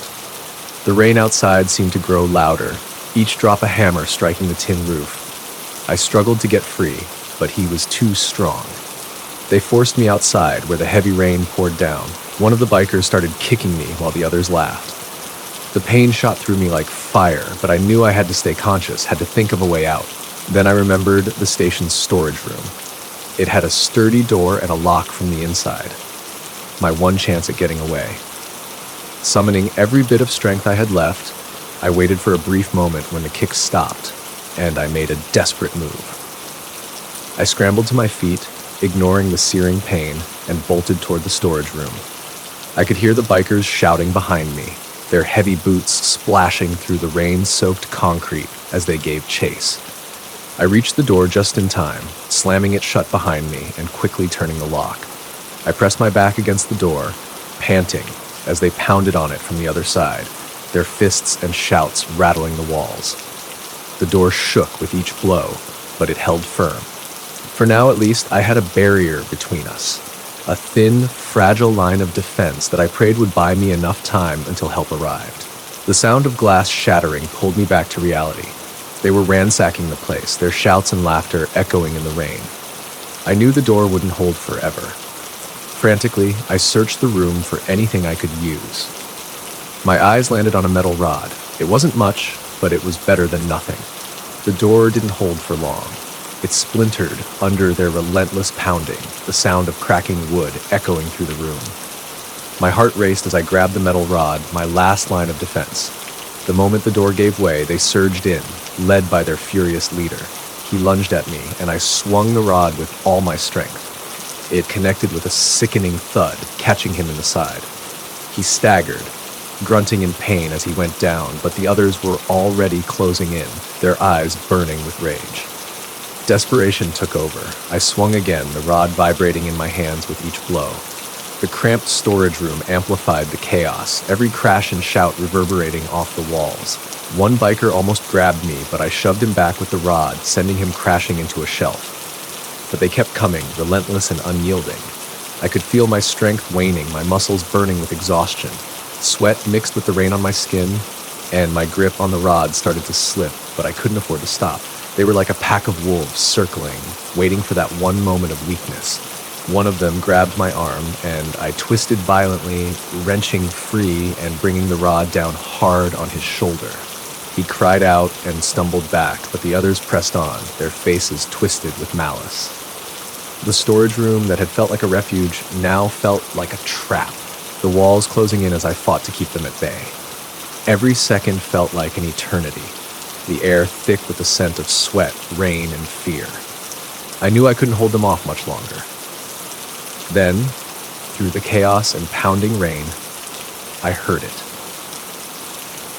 The rain outside seemed to grow louder, each drop a hammer striking the tin roof. I struggled to get free, but he was too strong. They forced me outside, where the heavy rain poured down. One of the bikers started kicking me while the others laughed. The pain shot through me like fire, but I knew I had to stay conscious, had to think of a way out. Then I remembered the station's storage room. It had a sturdy door and a lock from the inside. My one chance at getting away. Summoning every bit of strength I had left, I waited for a brief moment when the kicks stopped, and I made a desperate move. I scrambled to my feet, ignoring the searing pain, and bolted toward the storage room. I could hear the bikers shouting behind me, their heavy boots splashing through the rain-soaked concrete as they gave chase. I reached the door just in time, slamming it shut behind me and quickly turning the lock. I pressed my back against the door, panting as they pounded on it from the other side, their fists and shouts rattling the walls. The door shook with each blow, but it held firm. For now, at least, I had a barrier between us, a thin, fragile line of defense that I prayed would buy me enough time until help arrived. The sound of glass shattering pulled me back to reality. They were ransacking the place, their shouts and laughter echoing in the rain. I knew the door wouldn't hold forever. Frantically, I searched the room for anything I could use. My eyes landed on a metal rod. It wasn't much, but it was better than nothing. The door didn't hold for long. It splintered under their relentless pounding, the sound of cracking wood echoing through the room. My heart raced as I grabbed the metal rod, my last line of defense. The moment the door gave way, they surged in, led by their furious leader. He lunged at me, and I swung the rod with all my strength. It connected with a sickening thud, catching him in the side. He staggered, grunting in pain as he went down, but the others were already closing in, their eyes burning with rage. Desperation took over. I swung again, the rod vibrating in my hands with each blow. The cramped storage room amplified the chaos, every crash and shout reverberating off the walls. One biker almost grabbed me, but I shoved him back with the rod, sending him crashing into a shelf. But they kept coming, relentless and unyielding. I could feel my strength waning, my muscles burning with exhaustion. Sweat mixed with the rain on my skin, and my grip on the rod started to slip, but I couldn't afford to stop. They were like a pack of wolves circling, waiting for that one moment of weakness. One of them grabbed my arm, and I twisted violently, wrenching free and bringing the rod down hard on his shoulder. He cried out and stumbled back, but the others pressed on, their faces twisted with malice. The storage room that had felt like a refuge now felt like a trap, the walls closing in as I fought to keep them at bay. Every second felt like an eternity, the air thick with the scent of sweat, rain, and fear. I knew I couldn't hold them off much longer. Then, through the chaos and pounding rain, I heard it.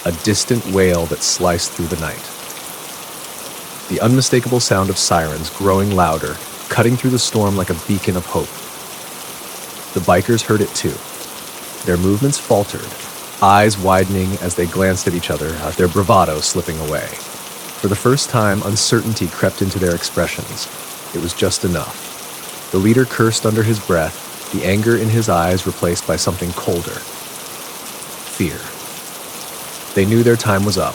A distant wail that sliced through the night. The unmistakable sound of sirens growing louder, cutting through the storm like a beacon of hope. The bikers heard it too. Their movements faltered, eyes widening as they glanced at each other, their bravado slipping away. For the first time, uncertainty crept into their expressions. It was just enough. The leader cursed under his breath, the anger in his eyes replaced by something colder. Fear. They knew their time was up.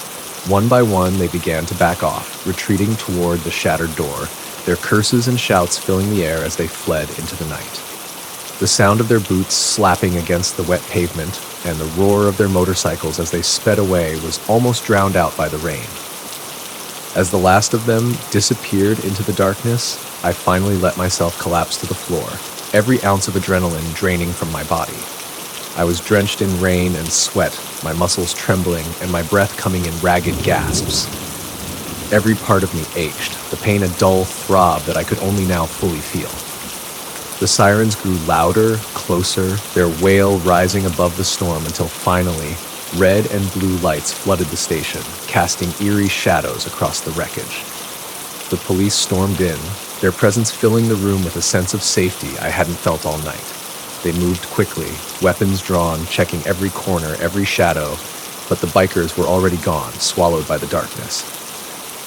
One by one, they began to back off, retreating toward the shattered door, their curses and shouts filling the air as they fled into the night. The sound of their boots slapping against the wet pavement and the roar of their motorcycles as they sped away was almost drowned out by the rain. As the last of them disappeared into the darkness, I finally let myself collapse to the floor, every ounce of adrenaline draining from my body. I was drenched in rain and sweat, my muscles trembling, and my breath coming in ragged gasps. Every part of me ached, the pain a dull throb that I could only now fully feel. The sirens grew louder, closer, their wail rising above the storm until finally, red and blue lights flooded the station, casting eerie shadows across the wreckage. The police stormed in, their presence filling the room with a sense of safety I hadn't felt all night. They moved quickly, weapons drawn, checking every corner, every shadow, but the bikers were already gone, swallowed by the darkness.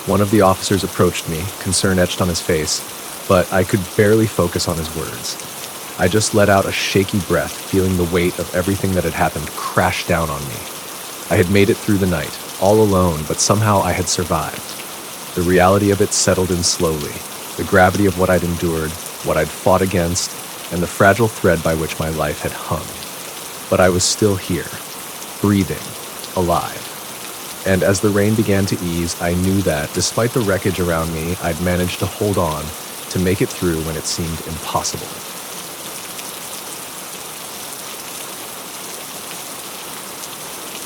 One of the officers approached me, concern etched on his face, but I could barely focus on his words. I just let out a shaky breath, feeling the weight of everything that had happened crash down on me. I had made it through the night, all alone, but somehow I had survived. The reality of it settled in slowly, the gravity of what I'd endured, what I'd fought against, and the fragile thread by which my life had hung. But I was still here, breathing, alive. And as the rain began to ease, I knew that, despite the wreckage around me, I'd managed to hold on, to make it through when it seemed impossible.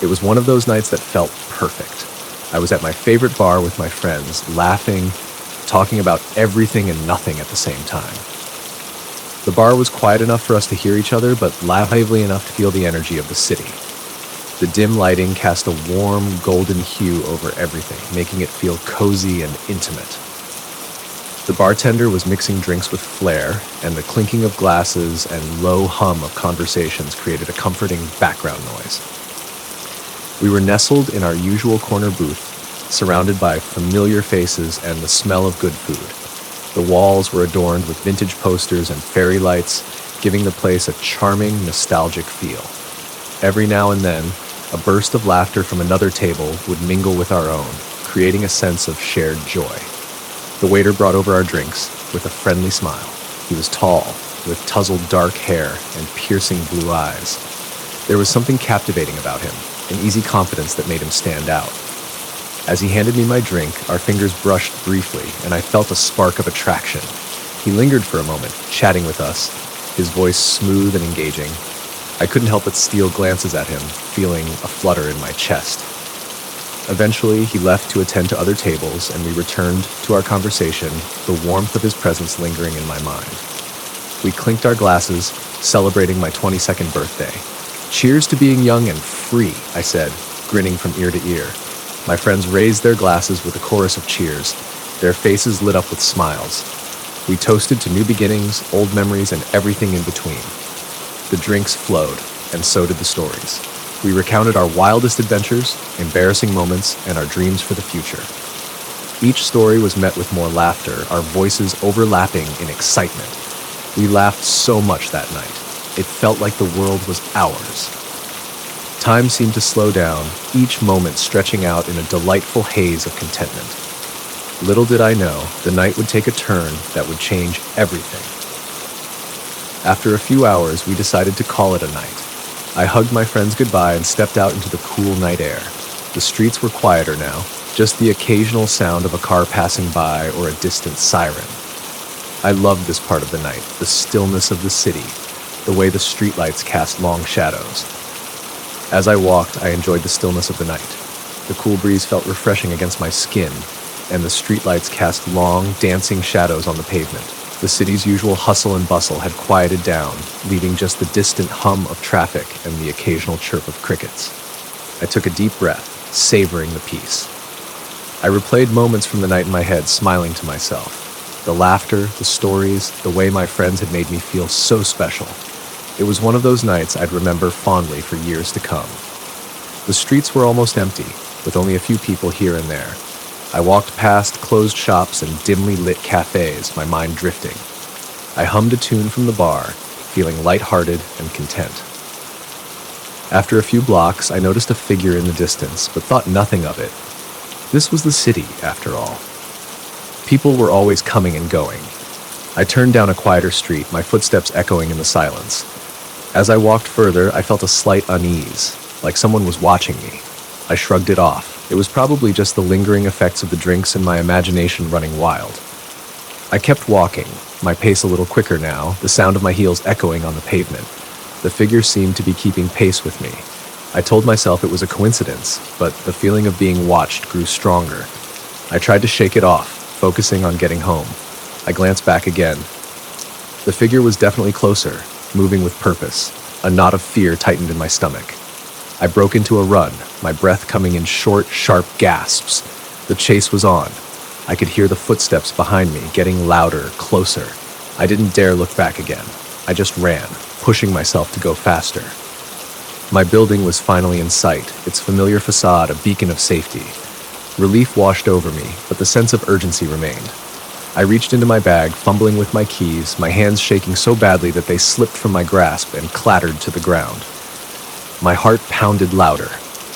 It was one of those nights that felt perfect. I was at my favorite bar with my friends, laughing, talking about everything and nothing at the same time. The bar was quiet enough for us to hear each other, but lively enough to feel the energy of the city. The dim lighting cast a warm, golden hue over everything, making it feel cozy and intimate. The bartender was mixing drinks with flair, and the clinking of glasses and low hum of conversations created a comforting background noise. We were nestled in our usual corner booth, surrounded by familiar faces and the smell of good food. The walls were adorned with vintage posters and fairy lights, giving the place a charming, nostalgic feel. Every now and then, a burst of laughter from another table would mingle with our own, creating a sense of shared joy. The waiter brought over our drinks with a friendly smile. He was tall, with tousled dark hair and piercing blue eyes. There was something captivating about him, an easy confidence that made him stand out. As he handed me my drink, our fingers brushed briefly, and I felt a spark of attraction. He lingered for a moment, chatting with us, his voice smooth and engaging. I couldn't help but steal glances at him, feeling a flutter in my chest. Eventually, he left to attend to other tables, and we returned to our conversation, the warmth of his presence lingering in my mind. We clinked our glasses, celebrating my 22nd birthday. "Cheers to being young and free," I said, grinning from ear to ear. My friends raised their glasses with a chorus of cheers, their faces lit up with smiles. We toasted to new beginnings, old memories, and everything in between. The drinks flowed, and so did the stories. We recounted our wildest adventures, embarrassing moments, and our dreams for the future. Each story was met with more laughter, our voices overlapping in excitement. We laughed so much that night. It felt like the world was ours. Time seemed to slow down, each moment stretching out in a delightful haze of contentment. Little did I know, the night would take a turn that would change everything. After a few hours, we decided to call it a night. I hugged my friends goodbye and stepped out into the cool night air. The streets were quieter now, just the occasional sound of a car passing by or a distant siren. I loved this part of the night, the stillness of the city, the way the streetlights cast long shadows. As I walked, I enjoyed the stillness of the night. The cool breeze felt refreshing against my skin, and the streetlights cast long, dancing shadows on the pavement. The city's usual hustle and bustle had quieted down, leaving just the distant hum of traffic and the occasional chirp of crickets. I took a deep breath, savoring the peace. I replayed moments from the night in my head, smiling to myself. The laughter, the stories, the way my friends had made me feel so special. It was one of those nights I'd remember fondly for years to come. The streets were almost empty, with only a few people here and there. I walked past closed shops and dimly lit cafes, my mind drifting. I hummed a tune from the bar, feeling lighthearted and content. After a few blocks, I noticed a figure in the distance, but thought nothing of it. This was the city, after all. People were always coming and going. I turned down a quieter street, my footsteps echoing in the silence. As I walked further, I felt a slight unease, like someone was watching me. I shrugged it off. It was probably just the lingering effects of the drinks and my imagination running wild. I kept walking, my pace a little quicker now, the sound of my heels echoing on the pavement. The figure seemed to be keeping pace with me. I told myself it was a coincidence, but the feeling of being watched grew stronger. I tried to shake it off, focusing on getting home. I glanced back again. The figure was definitely closer, moving with purpose. A knot of fear tightened in my stomach. I broke into a run, my breath coming in short, sharp gasps. The chase was on. I could hear the footsteps behind me, getting louder, closer. I didn't dare look back again. I just ran, pushing myself to go faster. My building was finally in sight, its familiar facade a beacon of safety. Relief washed over me, but the sense of urgency remained. I reached into my bag, fumbling with my keys, my hands shaking so badly that they slipped from my grasp and clattered to the ground. My heart pounded louder,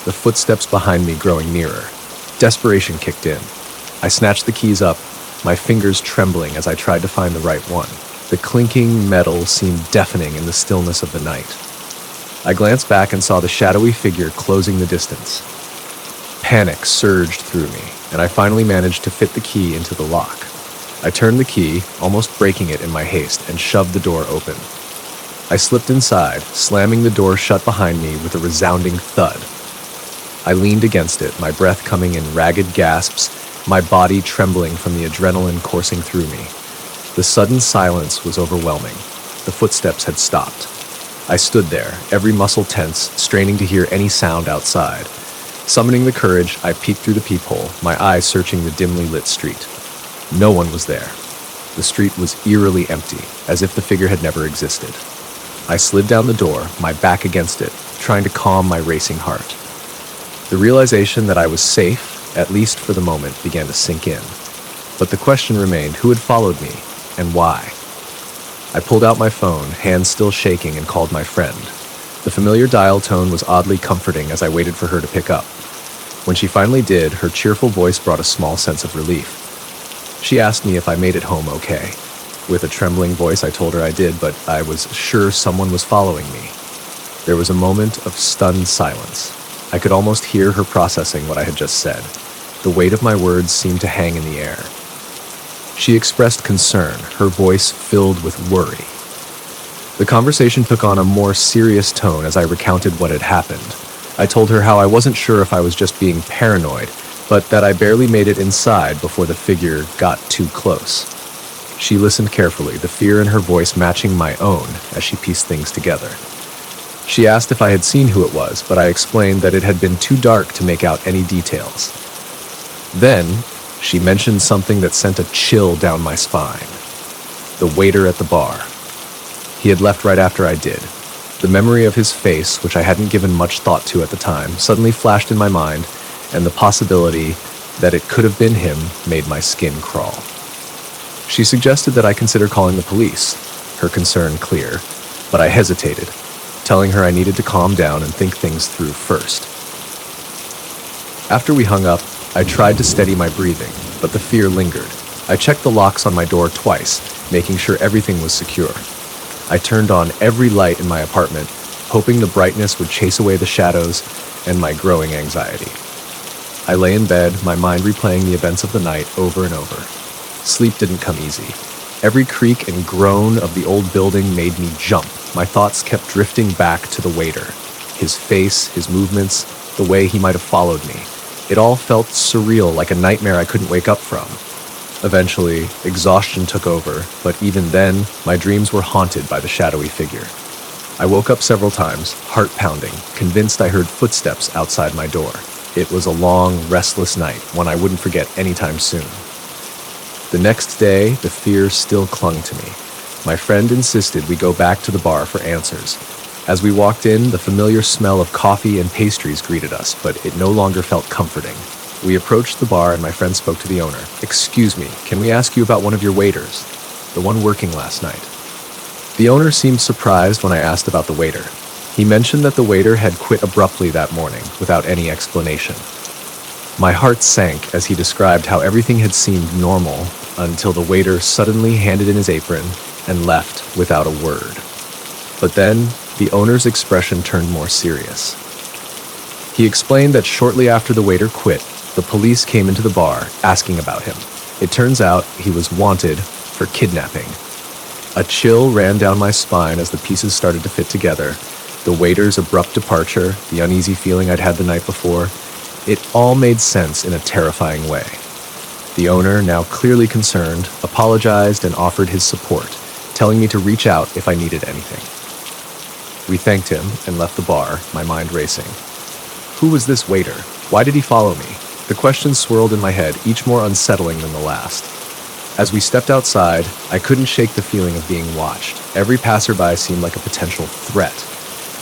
the footsteps behind me growing nearer. Desperation kicked in. I snatched the keys up, my fingers trembling as I tried to find the right one. The clinking metal seemed deafening in the stillness of the night. I glanced back and saw the shadowy figure closing the distance. Panic surged through me, and I finally managed to fit the key into the lock. I turned the key, almost breaking it in my haste, and shoved the door open. I slipped inside, slamming the door shut behind me with a resounding thud. I leaned against it, my breath coming in ragged gasps, my body trembling from the adrenaline coursing through me. The sudden silence was overwhelming. The footsteps had stopped. I stood there, every muscle tense, straining to hear any sound outside. Summoning the courage, I peeked through the peephole, my eyes searching the dimly lit street. No one was there. The street was eerily empty, as if the figure had never existed. I slid down the door, my back against it, trying to calm my racing heart. The realization that I was safe, at least for the moment, began to sink in. But the question remained, who had followed me, and why? I pulled out my phone, hands still shaking, and called my friend. The familiar dial tone was oddly comforting as I waited for her to pick up. When she finally did, her cheerful voice brought a small sense of relief. She asked me if I made it home okay. With a trembling voice, I told her I did, but I was sure someone was following me. There was a moment of stunned silence. I could almost hear her processing what I had just said. The weight of my words seemed to hang in the air. She expressed concern, her voice filled with worry. The conversation took on a more serious tone as I recounted what had happened. I told her how I wasn't sure if I was just being paranoid, but that I barely made it inside before the figure got too close. She listened carefully, the fear in her voice matching my own as she pieced things together. She asked if I had seen who it was, but I explained that it had been too dark to make out any details. Then, she mentioned something that sent a chill down my spine. The waiter at the bar. He had left right after I did. The memory of his face, which I hadn't given much thought to at the time, suddenly flashed in my mind, and the possibility that it could have been him made my skin crawl. She suggested that I consider calling the police, her concern clear, but I hesitated, telling her I needed to calm down and think things through first. After we hung up, I tried to steady my breathing, but the fear lingered. I checked the locks on my door twice, making sure everything was secure. I turned on every light in my apartment, hoping the brightness would chase away the shadows and my growing anxiety. I lay in bed, my mind replaying the events of the night over and over. Sleep didn't come easy. Every creak and groan of the old building made me jump. My thoughts kept drifting back to the waiter. His face, his movements, the way he might have followed me. It all felt surreal, like a nightmare I couldn't wake up from. Eventually, exhaustion took over, but even then, my dreams were haunted by the shadowy figure. I woke up several times, heart pounding, convinced I heard footsteps outside my door. It was a long, restless night, one I wouldn't forget anytime soon. The next day, the fear still clung to me. My friend insisted we go back to the bar for answers. As we walked in, the familiar smell of coffee and pastries greeted us, but it no longer felt comforting. We approached the bar and my friend spoke to the owner. "Excuse me, can we ask you about one of your waiters? The one working last night." The owner seemed surprised when I asked about the waiter. He mentioned that the waiter had quit abruptly that morning, without any explanation. My heart sank as he described how everything had seemed normal until the waiter suddenly handed in his apron and left without a word. But then, the owner's expression turned more serious. He explained that shortly after the waiter quit, the police came into the bar asking about him. It turns out he was wanted for kidnapping. A chill ran down my spine as the pieces started to fit together. The waiter's abrupt departure, the uneasy feeling I'd had the night before, it all made sense in a terrifying way. The owner, now clearly concerned, apologized and offered his support, telling me to reach out if I needed anything. We thanked him and left the bar, my mind racing. Who was this waiter? Why did he follow me? The questions swirled in my head, each more unsettling than the last. As we stepped outside, I couldn't shake the feeling of being watched. Every passerby seemed like a potential threat.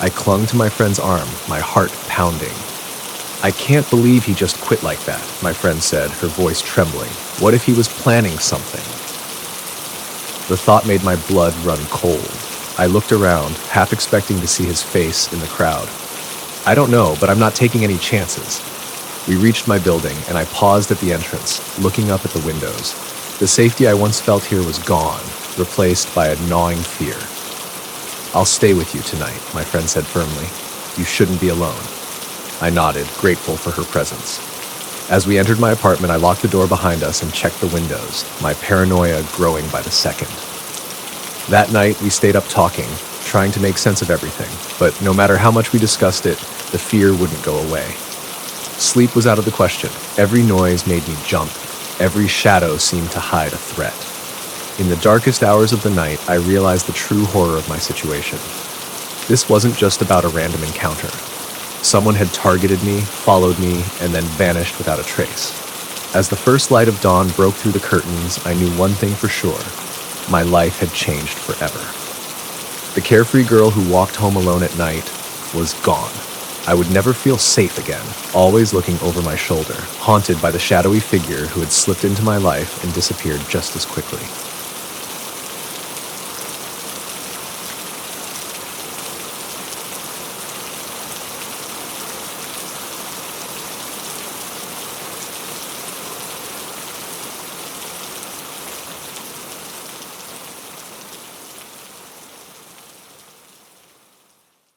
I clung to my friend's arm, my heart pounding. "I can't believe he just quit like that," my friend said, her voice trembling. "What if he was planning something?" The thought made my blood run cold. I looked around, half expecting to see his face in the crowd. "I don't know, but I'm not taking any chances." We reached my building, and I paused at the entrance, looking up at the windows. The safety I once felt here was gone, replaced by a gnawing fear. "I'll stay with you tonight," my friend said firmly. "You shouldn't be alone." I nodded, grateful for her presence. As we entered my apartment, I locked the door behind us and checked the windows, my paranoia growing by the second. That night, we stayed up talking, trying to make sense of everything, but no matter how much we discussed it, the fear wouldn't go away. Sleep was out of the question. Every noise made me jump. Every shadow seemed to hide a threat. In the darkest hours of the night, I realized the true horror of my situation. This wasn't just about a random encounter. Someone had targeted me, followed me, and then vanished without a trace. As the first light of dawn broke through the curtains, I knew one thing for sure. My life had changed forever. The carefree girl who walked home alone at night was gone. I would never feel safe again, always looking over my shoulder, haunted by the shadowy figure who had slipped into my life and disappeared just as quickly.